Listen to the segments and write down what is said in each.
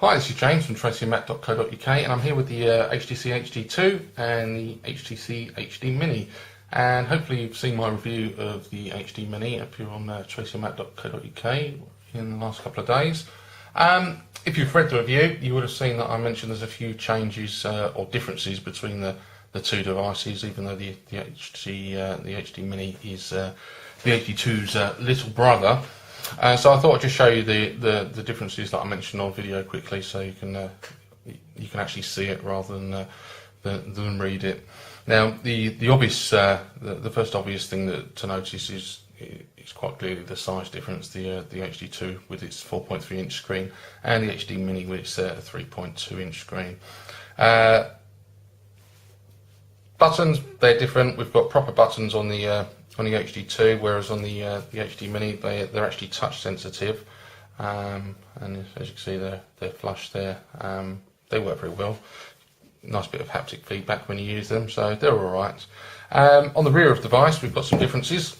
Hi, this is James from tracyandmac.co.uk, and I'm here with the HTC HD2 and the HTC HD Mini. And hopefully you've seen my review of the HD Mini up here on tracyandmac.co.uk in the last couple of days. If you've read the review, you would have seen that I mentioned there's a few changes or differences between the two devices, even though the HD Mini is the HD2's little brother. So I thought I'd just show you the differences that I mentioned on video quickly, so you can actually see it rather than read it. Now the obvious, the first obvious thing to notice is quite clearly the size difference. The HD2 with its 4.3 inch screen and the HD Mini with its 3.2 inch screen. Buttons, they're different. We've got proper buttons on the HD2, whereas on the HD Mini they're actually touch sensitive, and as you can see they're flush there. They work very well. Nice bit of haptic feedback when you use them, so they're all right. On the rear of the device we've got some differences.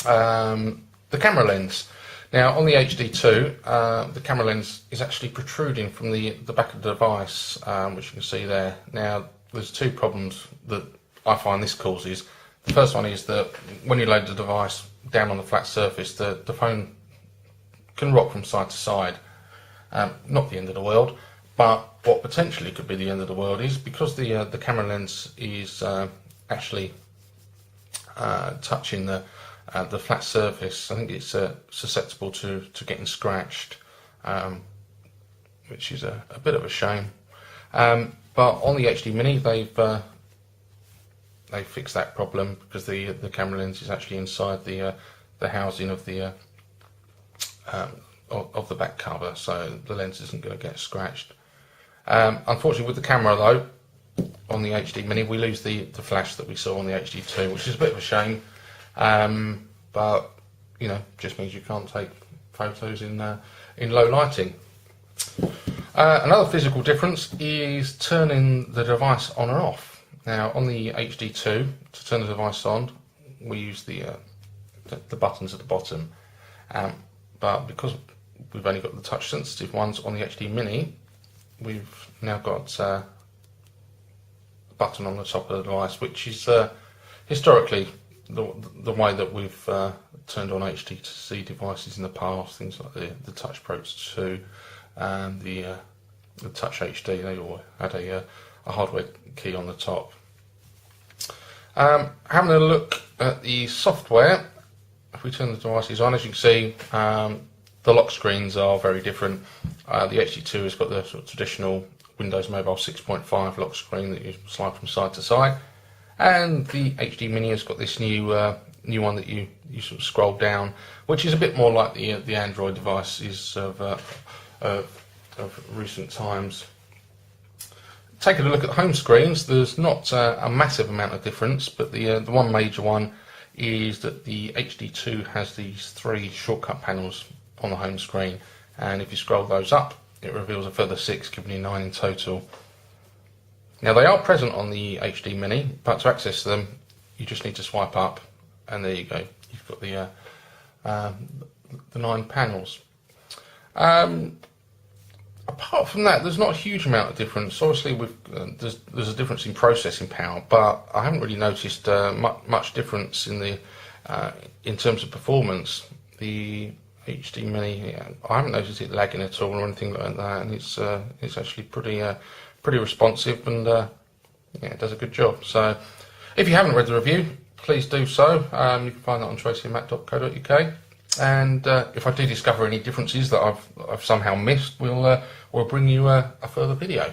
The camera lens. Now on the HD2 the camera lens is actually protruding from the back of the device, which you can see there. Now there's two problems that I find this causes. The first one is that when you load the device down on the flat surface, the phone can rock from side to side. Not the end of the world, but what potentially could be the end of the world is because the camera lens is actually touching the flat surface. I think it's susceptible to getting scratched, which is a bit of a shame. But on the HD Mini, they fixed that problem because the camera lens is actually inside the housing of the back cover, so the lens isn't going to get scratched. Unfortunately, with the camera though, on the HD Mini, we lose the flash that we saw on the HD2, which is a bit of a shame. But you know, just means you can't take photos in low lighting. Another physical difference is turning the device on or off. Now on the HD2, to turn the device on, we use the buttons at the bottom, but because we've only got the touch sensitive ones on the HD Mini, we've now got a button on the top of the device, which is historically the way that we've turned on HTC devices in the past. Things like the Touch Pro 2 and the Touch HD, they all had a hardware key on the top. Having a look at the software, if we turn the devices on, as you can see, the lock screens are very different. The HD2 has got the sort of traditional Windows Mobile 6.5 lock screen that you slide from side to side, and the HD Mini has got this new one that you sort of scroll down, which is a bit more like the Android devices of recent times. Taking a look at the home screens, there's not a massive amount of difference, but the one major one is that the HD2 has these 3 shortcut panels on the home screen, and if you scroll those up, it reveals a further 6, giving you 9 in total. Now they are present on the HD Mini, but to access them, you just need to swipe up, and there you go. You've got the 9 panels. Apart from that, there's not a huge amount of difference. Obviously, there's a difference in processing power, but I haven't really noticed much difference in terms of performance. The HD Mini, I haven't noticed it lagging at all or anything like that, and it's actually pretty responsive, and yeah, it does a good job. So, if you haven't read the review, please do so. You can find that on tracyandmac.co.uk. And if I do discover any differences that I've somehow missed, we'll bring you a further video.